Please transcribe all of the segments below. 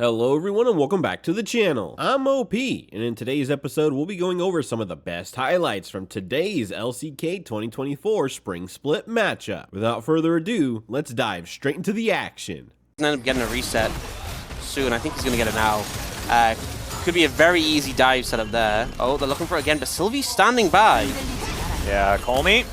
Hello everyone and welcome back to the channel. I'm OP, and in today's episode we'll be going over some of the best highlights from today's LCK 2024 Spring Split matchup. Without further ado, let's dive straight into the action. End up getting a reset soon. I think he's going to get it now. Could be a very easy dive setup there. Oh, they're looking for it again, but Sylvie's standing by. Yeah, Colmy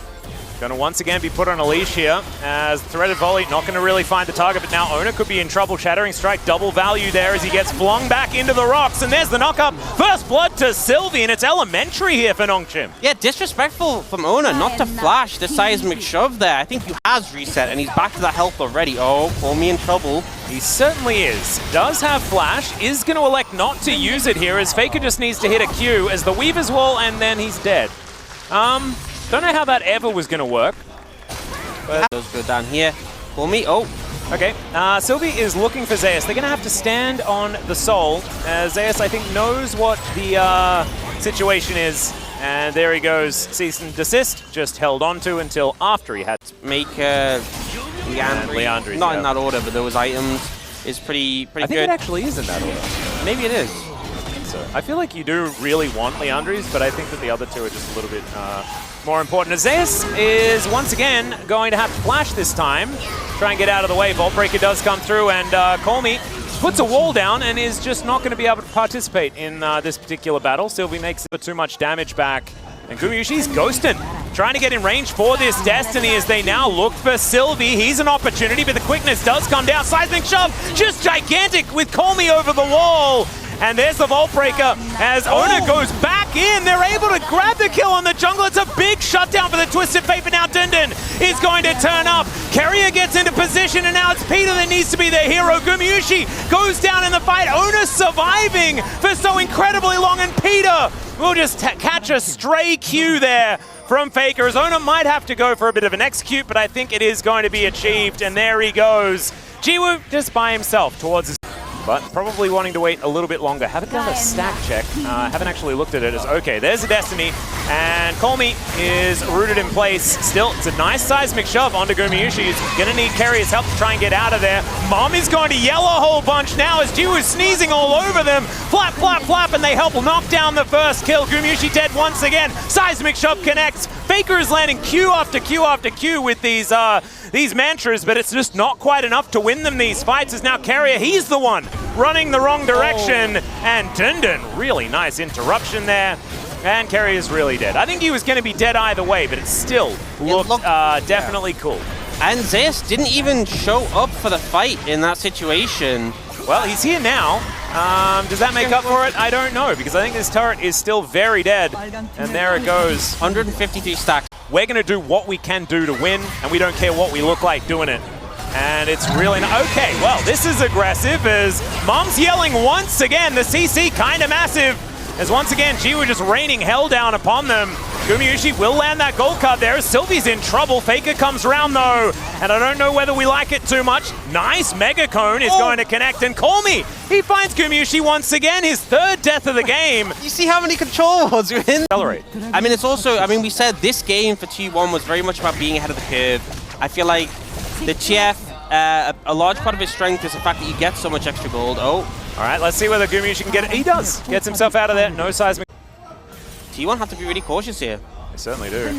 going to once again be put on a leash here as threaded volley not going to really find the target, but now Ona could be in trouble. Shattering strike, double value there as he gets flung back into the rocks, and there's the knock-up. First blood to Sylvie, and it's elementary here for Nongshim. Yeah, disrespectful from Ona not to flash the seismic shove there. I think he has reset, and he's back to that health already. Oh, Colmy in trouble. He certainly is. Does have flash, is going to elect not to use it here as Faker just needs to hit a Q as the Weaver's Wall, and then he's dead. Don't know how that ever was going to work. But Those go down here. Colmy, oh. Okay, Sylvie is looking for Zeus. They're going to have to stand on the Soul. Zeus, I think, knows what the situation is. And there he goes. Cease and desist. Just held onto until after he had to Make Leandri. yeah. Not in that order, but those items is pretty good. I think it actually is in that order. Maybe it is. So I feel like you do really want Leandri's, but I think that the other two are just a little bit more important. Zeus is once again going to have to flash this time. Try and get out of the way. Vault Breaker does come through, and Colmy puts a wall down and is just not going to be able to participate in this particular battle. Sylvie makes too much damage back. And Gumayusi's ghosting, trying to get in range for this Destiny as they now look for Sylvie. He's an opportunity, but the quickness does come down. Seismic shove, just gigantic with Colmy over the wall. And there's the Vault Breaker as Ona goes back in. They're able to grab the kill on the jungle. It's a big shutdown for the Twisted Fate, but now Dundun is going to turn up. Carrier gets into position, and now it's Peter that needs to be their hero. Gumayusi goes down in the fight. Ona surviving for so incredibly long, and Peter will just catch a stray Q there from Faker. As Ona might have to go for a bit of an execute, but I think it is going to be achieved, and there he goes. Jiwoo just by himself towards his... but probably wanting to wait a little bit longer. Haven't done a stack check. Haven't actually looked at it as, okay, there's a Destiny. And Colmy is rooted in place. Still, it's a nice seismic shove onto Gumayusi. He's going to need Carrier's help to try and get out of there. Mom is going to yell a whole bunch now as Jiwoo is sneezing all over them. Flap, flap, flap, and they help knock down the first kill. Gumayusi dead once again. Seismic shove connects. Faker is landing Q after Q after Q with these mantras, but it's just not quite enough to win them these fights as now Carrier, he's the one running the wrong direction. And Dundun, really nice interruption there. And Carrier's really dead. I think he was going to be dead either way, but it still looked definitely cool. And Zeus didn't even show up for the fight in that situation. Well, he's here now. Does that make up for it? I don't know, because I think this turret is still very dead. And there it goes. 153 stacks. We're going to do what we can do to win, and we don't care what we look like doing it. And it's really not... okay, well, this is aggressive as Mom's yelling once again. The CC kind of massive. As once again, Jiwoo just raining hell down upon them. Gumayusi will land that gold card there. Sylvie's in trouble. Faker comes around though. And I don't know whether we like it too much. Nice Mega Cone is going to connect. And Colmy, he finds Gumayusi once again. His third death of the game. You see how many control wards we're in? Accelerate. I mean, it's also, I mean, we said this game for T1 was very much about being ahead of the curve. I feel like the TF, a large part of his strength is the fact that you get so much extra gold. Oh. All right, let's see whether Gumayusi can get it. He does. Gets himself out of there. No seismic. T1 have to be really cautious here. They certainly do.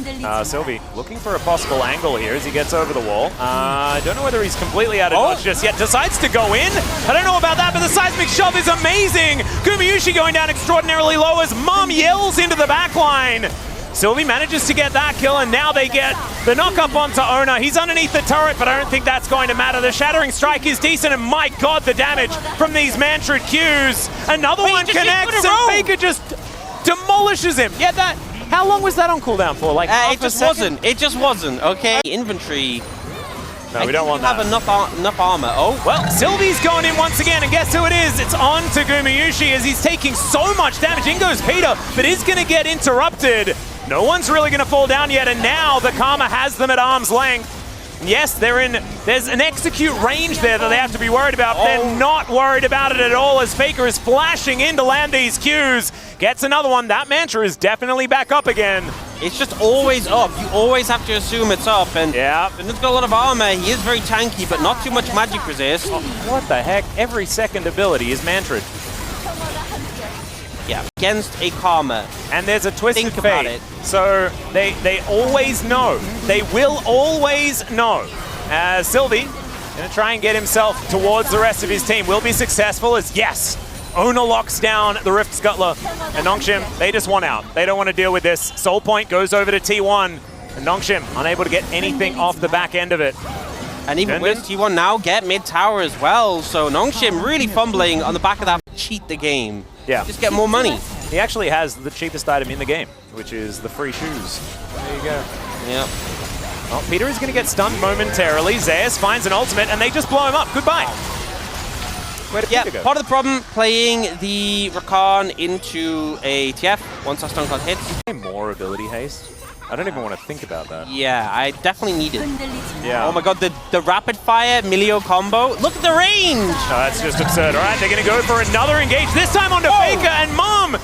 Sylvie looking for a possible angle here as he gets over the wall. I don't know whether he's completely out of dodge just yet. Decides to go in. I don't know about that, but the seismic shove is amazing. Gumayusi going down extraordinarily low as Mom yells into the back line. Sylvie manages to get that kill, and now they get the knock-up onto Ona. He's underneath the turret, but I don't think that's going to matter. The Shattering Strike is decent, and my god, the damage from these mantra Qs. Another one connects, and Faker just demolishes him. Yeah, that... how long was that on cooldown for? Like it just wasn't. It just wasn't, okay? Inventory... no, we don't want that. Have enough armor. Oh, well, Sylvie's going in once again, and guess who it is? It's on to Gumayusi as he's taking so much damage. In goes Peter, but is going to get interrupted. No one's really going to fall down yet, and now the Karma has them at arm's length. Yes, there's an execute range there that they have to be worried about. They're not worried about it at all as Faker is flashing in to land these Qs. Gets another one. That Mantra is definitely back up again. It's just always up. You always have to assume it's up. And yeah, he's got a lot of armor. He is very tanky, but not too much magic resist. Oh, what the heck? Every second ability is Mantra. Yeah, against a Karma. And there's a Twisted Think about Fate. it. So they always know. They will always know. Sylvie gonna try and get himself towards the rest of his team. Will be successful as, yes, Ona locks down the Rift Scuttler. And Nongshim, they just want out. They don't want to deal with this. Soul Point goes over to T1. And Nongshim unable to get anything off the back end of it. And even with T1 now get mid tower as well. So Nongshim really fumbling on the back of that. Cheat the game. Yeah. Just get more money. He actually has the cheapest item in the game, which is the free shoes. There you go. Yep. Well, Peter is going to get stunned momentarily. Zeus finds an ultimate, and they just blow him up. Goodbye. Where did Peter go? Part of the problem, playing the Rakan into a TF once that stun clock hits. More ability haste? I don't even want to think about that. Yeah, I definitely need it. Yeah. Oh my god, the rapid fire Milio combo. Look at the range! Oh, that's just absurd. All right, they're going to go for another engage. This time onto Faker, and Mom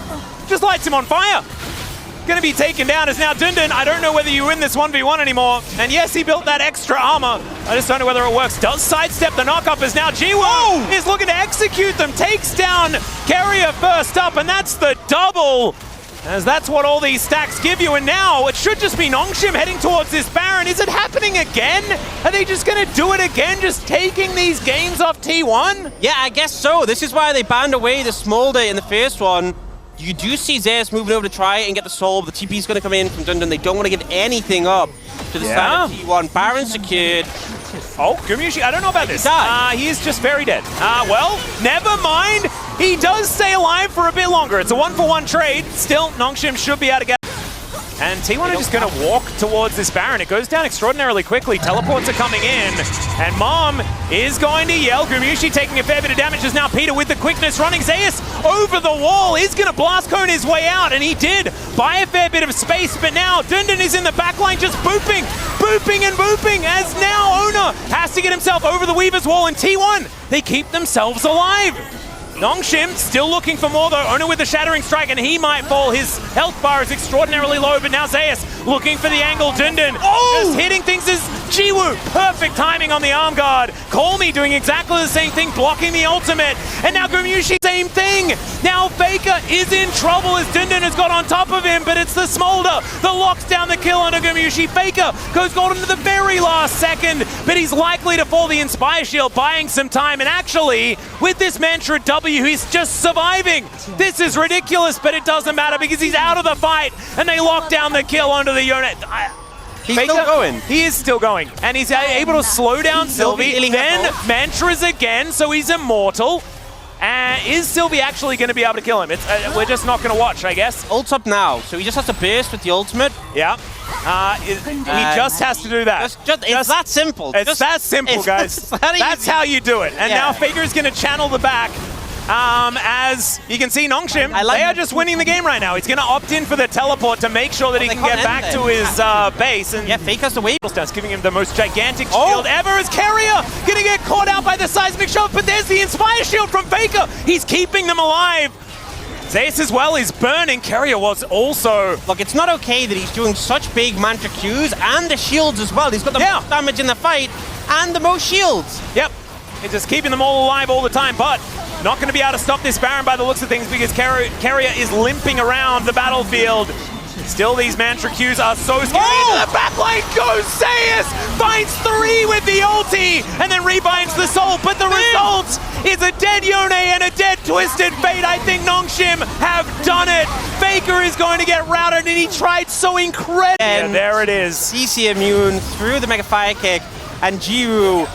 just lights him on fire. Going to be taken down as now Dundun. I don't know whether you win this 1v1 anymore. And yes, he built that extra armor. I just don't know whether it works. Does sidestep the knockup as now Jiwoo is looking to execute them. Takes down Carrier first up, and that's the double. As that's what all these stacks give you, and now it should just be Nongshim heading towards this Baron. Is it happening again? Are they just going to do it again, just taking these games off T1? Yeah, I guess so. This is why they banned away the Smolder in the first one. You do see Zeus moving over to try and get the soul. The TP is going to come in from Dundun. They don't want to give anything up to the start of T1. Baron secured. Oh, Gumushi, I don't know about this. He is just very dead. Well, never mind. He does stay alive for a bit longer. It's a 1-for-1 trade. Still, Nongshim should be able to get... And T1 are just going to walk towards this Baron. It goes down extraordinarily quickly. Teleports are coming in. And Mom is going to yell. Gumushi taking a fair bit of damage as now Peter with the quickness running. Zeus over the wall is going to blast cone his way out. And he did buy a fair bit of space. But now Dundun is in the backline just booping and booping as now Ona has to get himself over the Weaver's wall. And T1, they keep themselves alive. Nongshim still looking for more though. Ona with the Shattering Strike, and he might fall. His health bar is extraordinarily low, but now Zeus looking for the angle. Dundun just hitting things as Jiwoo. Perfect timing on the arm guard. Call Me doing exactly the same thing, blocking the ultimate. And now Gumushi, same thing. Now Faker is in trouble as Dundun has got on top of him, but it's the Smolder that locks down the kill onto Gumushi. Faker goes golden to the very last second, but he's likely to fall the Inspire Shield, buying some time. And actually, with this Mantra W, he's just surviving. This is ridiculous, but it doesn't matter because he's out of the fight, and they lock down the kill onto the unit. He's still going. He is still going, and he's able to slow down Sylvie. Then Mantras again, so he's immortal. Is Sylvie actually going to be able to kill him? We're just not going to watch, I guess. Ult's up now, so he just has to burst with the ultimate. Yeah. He just has to do that. It's that simple. It's that simple, guys. That's how you do it. And now Faker's going to channel the back. As you can see, Nongshim, they are just winning the game right now. He's going to opt in for the teleport to make sure that he can get back to his base. And yeah, Faker's the wave. Giving him the most gigantic shield ever as Carrier going to get caught out by the seismic shove, but there's the Inspire Shield from Faker. He's keeping them alive. Zeus as well is burning. Carrier was also... Look, it's not okay that he's doing such big Mantra Qs and the shields as well. He's got the most damage in the fight and the most shields. Yep. He's just keeping them all alive all the time, but not going to be able to stop this Baron by the looks of things because Carrier is limping around the battlefield. Still, these Mantra Qs are so scary. Into the backline goes Zeus! Finds 3 with the ulti, and then rebinds the soul, but the result is a dead Yone and a dead Twisted Fate. I think Nongshim have done it. Faker is going to get routed, and he tried so incredible. And there it is. CC immune through the Mega Fire Kick, and Jiwoo.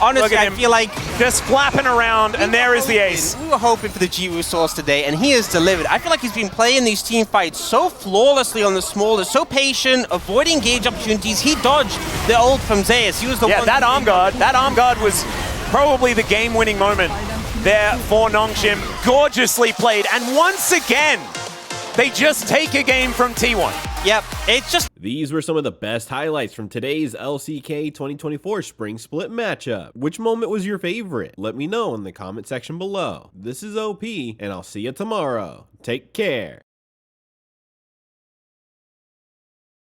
Honestly, I feel like just flapping around, and there is the ace. We were hoping for the Jiwoo source today, and he has delivered. I feel like he's been playing these team fights so flawlessly on the Smolder, so patient, avoiding engage opportunities. He dodged the ult from Zeus. He was the one. That arm guard was probably the game-winning moment there for Nongshim. Gorgeously played, and once again, they just take a game from T1. Yep, it's just... These were some of the best highlights from today's LCK 2024 Spring Split matchup. Which moment was your favorite? Let me know in the comment section below. This is OP, and I'll see you tomorrow. Take care.